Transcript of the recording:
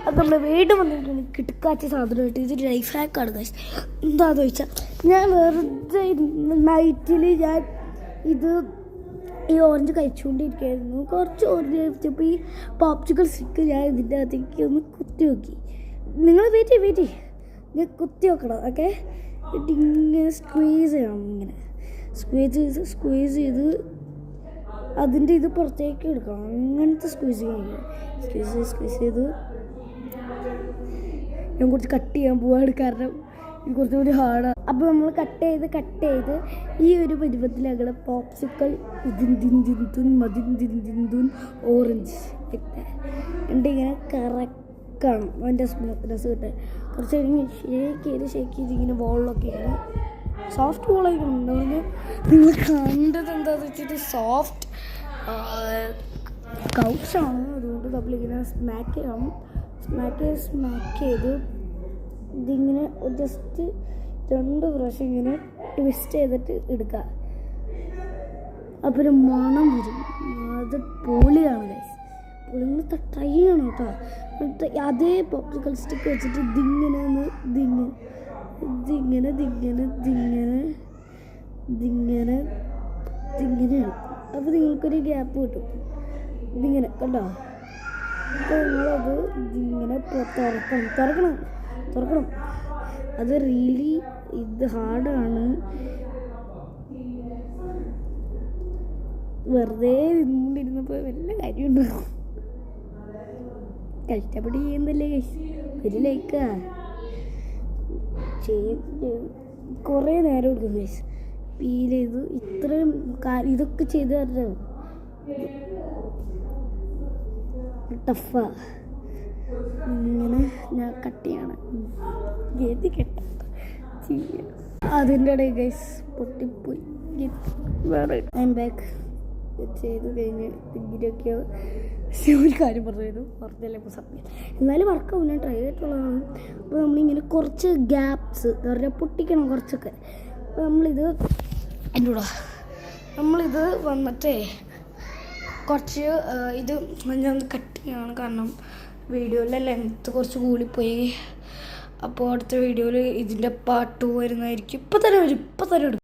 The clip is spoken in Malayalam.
അത് നമ്മൾ വീണ്ടും വന്നിട്ടുണ്ട് കിടക്കാച്ച സാധനമായിട്ട്. ഇതൊരു ലൈഫ് ഹാക്കാണ് ഗൈസ്. എന്താണെന്ന് ചോദിച്ചാൽ ഞാൻ വെറുതെ നൈറ്റിൽ ഞാൻ ഇത് ഈ ഓറഞ്ച് കഴിച്ചുകൊണ്ടിരിക്കുകയായിരുന്നു. കുറച്ച് ഓറഞ്ച് കഴിച്ചപ്പോൾ ഈ പോപ്സിക്കൽ സ്റ്റിക്ക് ഞാൻ ഇതിൻ്റെ അകത്തേക്ക് ഒന്ന് കുത്തി നോക്കി. നിങ്ങൾ വെയിറ്റ് ഞാൻ കുത്തി നോക്കണം. ഓക്കെ, ഇങ്ങനെ സ്ക്വീസ് ചെയ്യണം. ഇങ്ങനെ സ്ക്വീസ് ചെയ്ത് അതിൻ്റെ ഇത് പുറത്തേക്ക് എടുക്കണം. അങ്ങനത്തെ സ്ക്വീസ് ചെയ്ത് ഞാൻ കുറച്ച് കട്ട് ചെയ്യാൻ പോവാണ്, കാരണം ഇത് കുറച്ചുകൂടി ഹാർഡാണ്. അപ്പോൾ നമ്മൾ കട്ട് ചെയ്ത് ഈ ഒരു പരുവത്തിലങ്ങനെ പോപ്സിക്കൽ ഓറഞ്ച് ഇങ്ങനെ കറക്കണം. അതിൻ്റെ സ്മൂത്ത്നെസ് കിട്ടാൻ കുറച്ച് കഴിഞ്ഞ് ഷേക്ക് ചെയ്ത് ഇങ്ങനെ ബോളിലൊക്കെ ഇങ്ങനെ സോഫ്റ്റ് ബോളായിട്ടുണ്ട്. നിങ്ങൾ കണ്ടത് എന്താണെന്ന് വെച്ചിട്ട് സോഫ്റ്റ് കൗച്ചാണ്. അതുകൊണ്ട് നമ്മളിങ്ങനെ സ്മാക്ക് ചെയ്ത് ഇതിങ്ങനെ ജസ്റ്റ് 2 പ്രാവശ്യം ഇങ്ങനെ ട്വിസ്റ്റ് ചെയ്തിട്ട് എടുക്കുക. അപ്പോൾ ഒരു മണം വരും. അത് പൊളിയാണ് ഗൈസ്. പൊളിന്ന് ട്രൈ ചെയ്യണം കേട്ടോ. അതേ പോപ്സിക്കൽ സ്റ്റിക്ക് വെച്ചിട്ട് ഇതിങ്ങനെ അപ്പോൾ നിങ്ങൾക്കൊരു ഗ്യാപ്പ് കിട്ടും. ഇതിങ്ങനെ കണ്ടോ. അപ്പോൾ നിങ്ങളത് ഇതിങ്ങനെ തുറക്കണം. അത് റിയലി ഇത് ഹാർഡാണ്. വെറുതെ നിന്നിരുന്നപ്പോൾ വല്ല കാര്യമുണ്ടോ? കഷ്ടപ്പെട്ട് ചെയ്യുന്നല്ലേ ഒരു ലൈക്കാ കുറേ നേരം എടുക്കും ഗൈസ്. ഫീൽ ചെയ്ത് ഇത്രയും ഇതൊക്കെ ചെയ്ത് തരണം ടഫാ. ഇങ്ങനെ ഞാൻ കട്ട് ചെയ്യണം. അതിൻ്റെ ഇടയിൽ ഗൈസ് പൊട്ടിപ്പോയി. വേറെ ബാക്ക് ചെയ്ത് കഴിഞ്ഞ് ഇങ്ങനെയൊക്കെ ഒരു കാര്യം പറഞ്ഞു പറഞ്ഞല്ലേ ഇപ്പോൾ സത്യം. എന്നാലും വർക്കാവും. ഞാൻ ട്രൈ ചെയ്തിട്ടുള്ളതാണ്. അപ്പോൾ നമ്മളിങ്ങനെ കുറച്ച് ഗ്യാപ്സ് എന്താ പറയുക പൊട്ടിക്കണം കുറച്ചൊക്കെ. അപ്പോൾ നമ്മളിത് വന്നിട്ടേ കുറച്ച് ഇത് ഞാൻ കട്ട് ചെയ്യണം, കാരണം വീഡിയോയിലെ ലെങ്ത്ത് കുറച്ച് കൂടിപ്പോയി. അപ്പോൾ അടുത്ത വീഡിയോയിൽ ഇതിൻ്റെ പാർട്ട് 2 വരുന്നതായിരിക്കും. ഇപ്പം തന്നെ വരും.